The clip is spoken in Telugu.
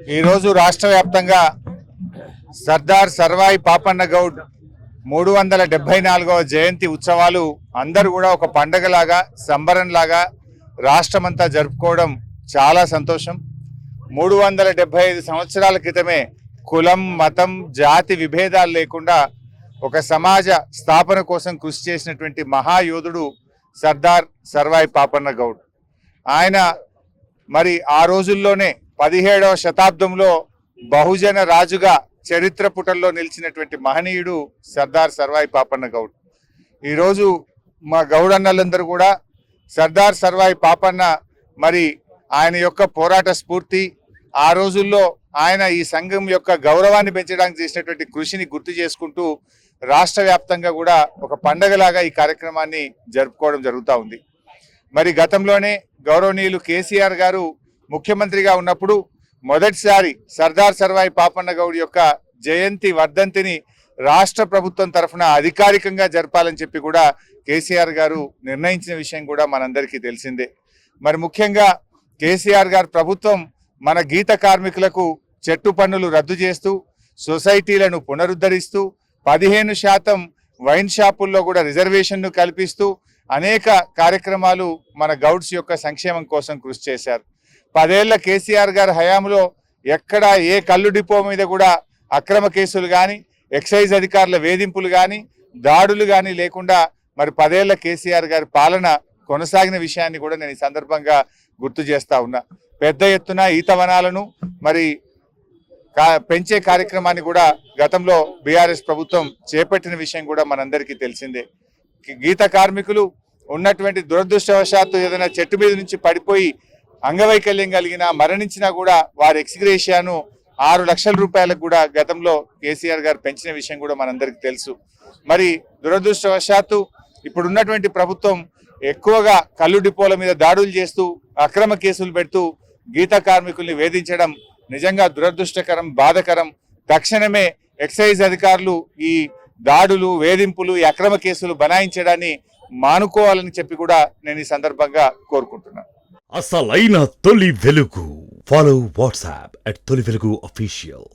ఈరోజు రాష్ట్ర వ్యాప్తంగా సర్దార్ సర్వాయి పాపన్న గౌడ్ 374వ జయంతి ఉత్సవాలు అందరూ కూడా ఒక పండగలాగా సంబరంలాగా రాష్ట్రమంతా జరుపుకోవడం చాలా సంతోషం. 375 సంవత్సరాల క్రితమే కులం మతం జాతి విభేదాలు లేకుండా ఒక సమాజ స్థాపన కోసం కృషి చేసినటువంటి మహాయోధుడు సర్దార్ సర్వాయి పాపన్న గౌడ్. ఆయన మరి ఆ రోజుల్లోనే 17వ శతాబ్దంలో బహుజన రాజుగా చరిత్ర పుటల్లో నిలిచినటువంటి మహనీయుడు సర్దార్ సర్వాయి పాపన్న గౌడ్. ఈరోజు మా గౌడన్నలందరూ కూడా సర్దార్ సర్వాయి పాపన్న మరి ఆయన యొక్క పోరాట స్ఫూర్తి, ఆ రోజుల్లో ఆయన ఈ సంఘం యొక్క గౌరవాన్ని పెంచడానికి చేసినటువంటి కృషిని గుర్తు చేసుకుంటూ రాష్ట్ర వ్యాప్తంగా కూడా ఒక పండగలాగా ఈ కార్యక్రమాన్ని జరుపుకోవడం జరుగుతూ ఉంది. మరి గతంలోనే గౌరవనీయులు కేసీఆర్ గారు ముఖ్యమంత్రిగా ఉన్నప్పుడు మొదటిసారి సర్దార్ సర్వాయి పాపన్న గౌడ్ యొక్క జయంతి వర్ధంతిని రాష్ట్ర ప్రభుత్వం తరఫున అధికారికంగా జరపాలని చెప్పి కూడా కేసీఆర్ గారు నిర్ణయించిన విషయం కూడా మనందరికీ తెలిసిందే. మరి ముఖ్యంగా కేసీఆర్ గారు ప్రభుత్వం మన గీత కార్మికులకు చెట్టు పన్నులు రద్దు చేస్తూ సొసైటీలను పునరుద్ధరిస్తూ 15% వైన్ షాపుల్లో కూడా రిజర్వేషన్ను కల్పిస్తూ అనేక కార్యక్రమాలు మన గౌడ్స్ యొక్క సంక్షేమం కోసం కృషి చేశారు. 10 ఏళ్ల కేసీఆర్ గారి హయాంలో ఎక్కడ ఏ కళ్ళు డిపో మీద కూడా అక్రమ కేసులు కానీ ఎక్సైజ్ అధికారుల వేధింపులు కానీ దాడులు కానీ లేకుండా మరి 10 ఏళ్ల కేసీఆర్ గారి పాలన కొనసాగిన విషయాన్ని కూడా నేను ఈ సందర్భంగా గుర్తు చేస్తా ఉన్నా. పెద్ద ఎత్తున ఈత వనాలను మరి పెంచే కార్యక్రమాన్ని కూడా గతంలో బీఆర్ఎస్ ప్రభుత్వం చేపట్టిన విషయం కూడా మనందరికీ తెలిసిందే. గీత కార్మికులు ఉన్నటువంటి దురదృష్టవశాత్తు ఏదైనా చెట్టు మీద నుంచి పడిపోయి అంగవైకల్యం కలిగినా మరణించినా కూడా వారి ఎక్స్గ్రేషియాను 6 లక్షల రూపాయలకు కూడా గతంలో కేసీఆర్ గారు పెంచిన విషయం కూడా మనందరికీ తెలుసు. మరి దురదృష్టవశాత్తు ఇప్పుడున్నటువంటి ప్రభుత్వం ఎక్కువగా కళ్ళు డిపోల మీద దాడులు చేస్తూ అక్రమ కేసులు పెడుతూ గీత కార్మికుల్ని వేధించడం నిజంగా దురదృష్టకరం, బాధకరం. తక్షణమే ఎక్సైజ్ అధికారులు ఈ దాడులు వేధింపులు ఈ అక్రమ కేసులు బనాయించడాన్ని మానుకోవాలని చెప్పి కూడా నేను ఈ సందర్భంగా కోరుకుంటున్నాను. అసలైన తొలి వెలుగు. ఫాలో వాట్సాప్ @తొలి వెలుగు official.